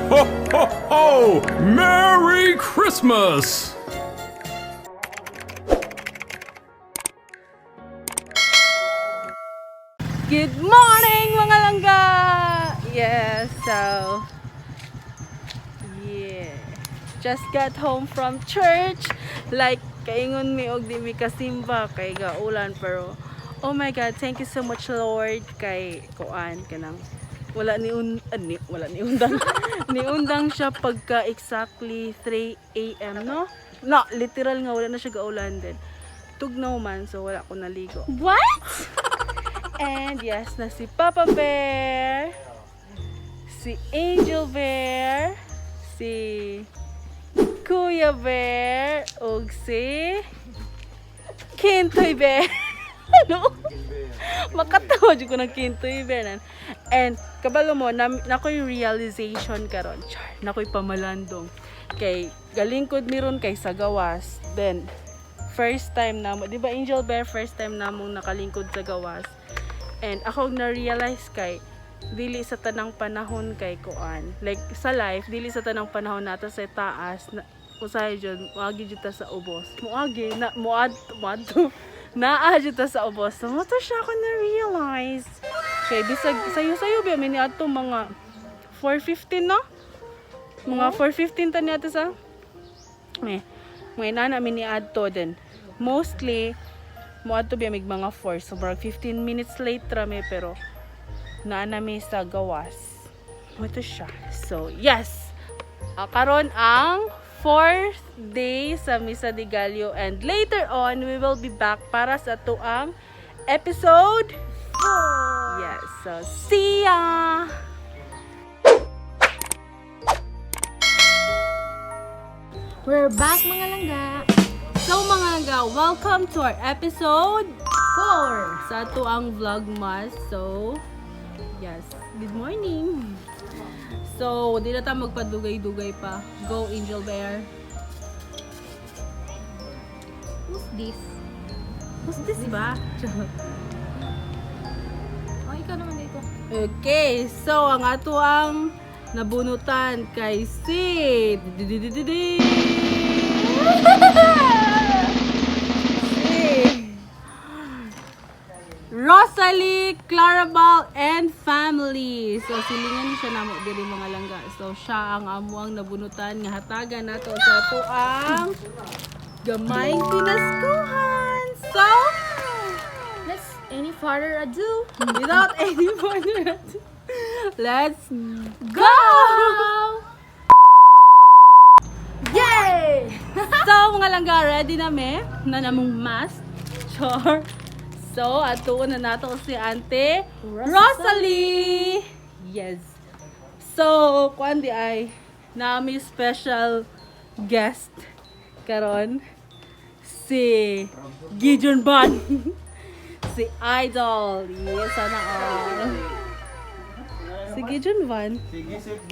Ho, ho, ho! Merry Christmas! Good morning mga langga! Yes, so just got home from church. Like kaingon mi og di mi kasimba kay gaulan, pero oh my God, thank you so much Lord kay kuan kanang wala ni undang ni undang siya pagka exactly 3 AM no? No, literal nga wala na siya gaulan din. Tugnaw man, so wala ko naligo. What? And yes, na si Papa Bear, si Angel Bear, si Kuya Bear, ug si Kintoy Bear. Ano? Makatawa jud ko ng Kintoy Bear nan. And kabalo mo nakoy realization karon. Nakoy pamalandong. Kay galingkod mi ron kay sa gawas. Then first time na mo, di ba Angel Bear, first time na mong nakalingkod sa gawas. And ako na-realize kay dili sa tanang panahon kay kuan. Like sa life, dili sa tanang panahon nato sa taas na usahay jud moagi jud ta sa ubos. Moagi na moad naa jud ta sa ubos. So mo to siya ko na-realize. Kay bisag sayo-sayo ba mi ni adto mga 4:15 no? Mga 4:15 ta niya sa may nana mi ni adto din. Mostly mo ato biya mig mga 4, so barag 15 minutes late rami, pero naanami sa gawas mo to siya. So yes, karon ang 4th day sa Misa de Gallo, and later on we will be back para sa tuang episode 4. Yes, so see ya. We're back mga langga. So mga langga, welcome to our episode 4 sa tuang vlogmas. So yes, good morning. So di na tayo magpadugay-dugay pa. Go Angel Bear. Who's this? Who's this ba? Oh, ikaw naman dito. Okay, so ang ato ang nabunutan kay si Rosalie, Clarabelle, and family. So silingan siya namo diri mga langga. So siya ang amuang nabunutan nga hatagan nato sa ato ang gamayng pinaskuhan. So Let's any further ado. without any further ado, let's go! Yay! So mga langga, ready na me na namong mask. Sure. So, atuon na nato si Auntie Rosalie. Yes. So, kuan di ay nami special guest karon si Gideon Ban. Si Idol. Yes, sana all. Si Gideon Ban.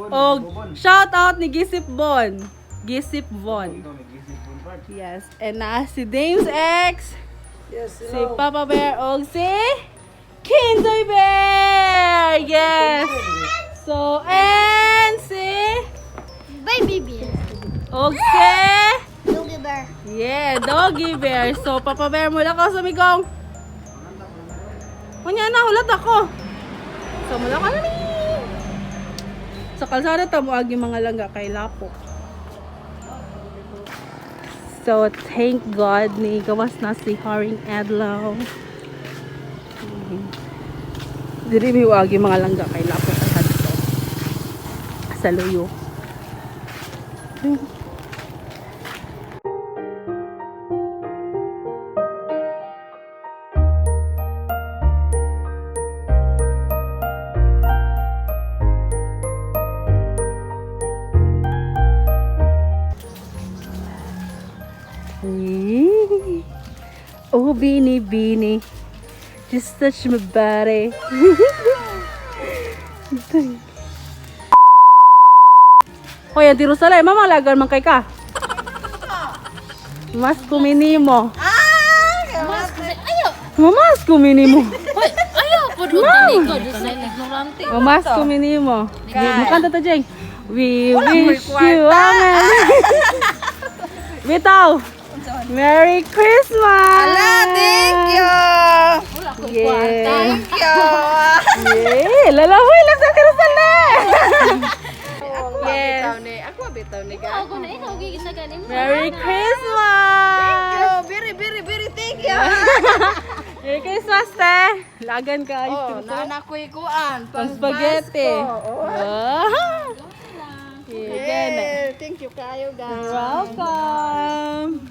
Oh, shout out ni Gisip Bon. Gisip Bon. Yes, and na si Dames X. Yes, Si Papa Bear og si Kintoy Bear. Yes. So, and si Baby bear. og si Doggy bear. yeah, Doggy Bear. So, Papa Bear mula ko sa migong. Kunya na, hulat ako. So, mula ka na ni. Sa kalsada ta mo agi mga langga kay lapok. So, thank God ni gawas na si Haring Adlaw. Diri mi wagi mga langga kay lapok ang hadto. Sa luyo. Oh, Beanie Beanie, just touch my body. Hoy, Auntie Rosalie, mamalagan man kay ka. Mas kumini mo. Mas ayo. Mamas kumini mo. Hoy, ayo pud utang ko sa ignorante. Mamas kumini mo. Makanta ta, Jeng. We wish you a Bitaw! Merry Christmas! Thank you! Yeah. Thank you! Yeah, lalahoy lang sa Jerusalem! Yes. Ako bitaw ni Ako na ikaw gigisaganin mo. Merry Christmas! Very thank you! Merry Christmas, te! Lagan ka. Oh, nana ko ikuan. Pang spaghetti. Oh, Yeah, thank you kayo You're guys. welcome!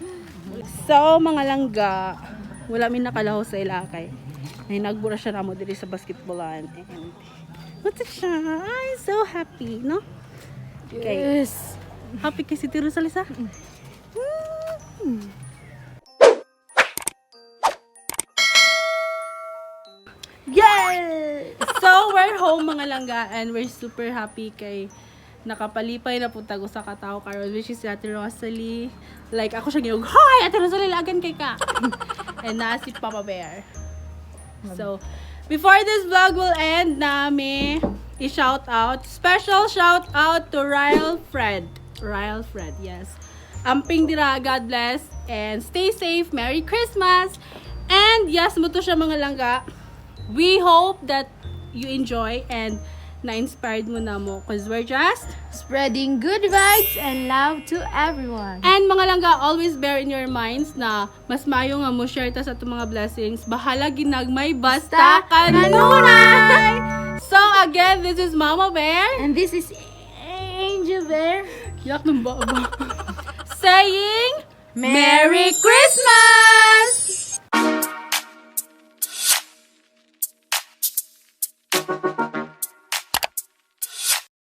So, mga langga, wala min nakalaho sa ilakay. Ay, nagbura siya na mo diri sa basketballan. And, what's it siya? I'm so happy, no? Okay. Yes. Happy kay si Tiro Salisa? Yay! So, we're home mga langga and we're super happy kay nakapalipay na punta ko sa katao karon which is si Ate Rosalie. Like, ako siya ginug, "Hoy, Ate Rosalie, lagan kay ka." And na si Papa Bear. So, before this vlog will end, nami i-shout out, special shout out to Ryle Fred. Ryle Fred, yes. Amping dira, God bless, and stay safe, Merry Christmas. And yes, mo to siya mga langga. We hope that you enjoy and na-inspired mo na mo because we're just Spreading good vibes and love to everyone. and mga langga, always bear in your minds na mas mayo nga mo share ta sa itong mga blessings. Bahala ginagmay basta kanunay! So again, this is Mama Bear. And this is Angel Bear. Yak ng baba. Saying Merry Christmas!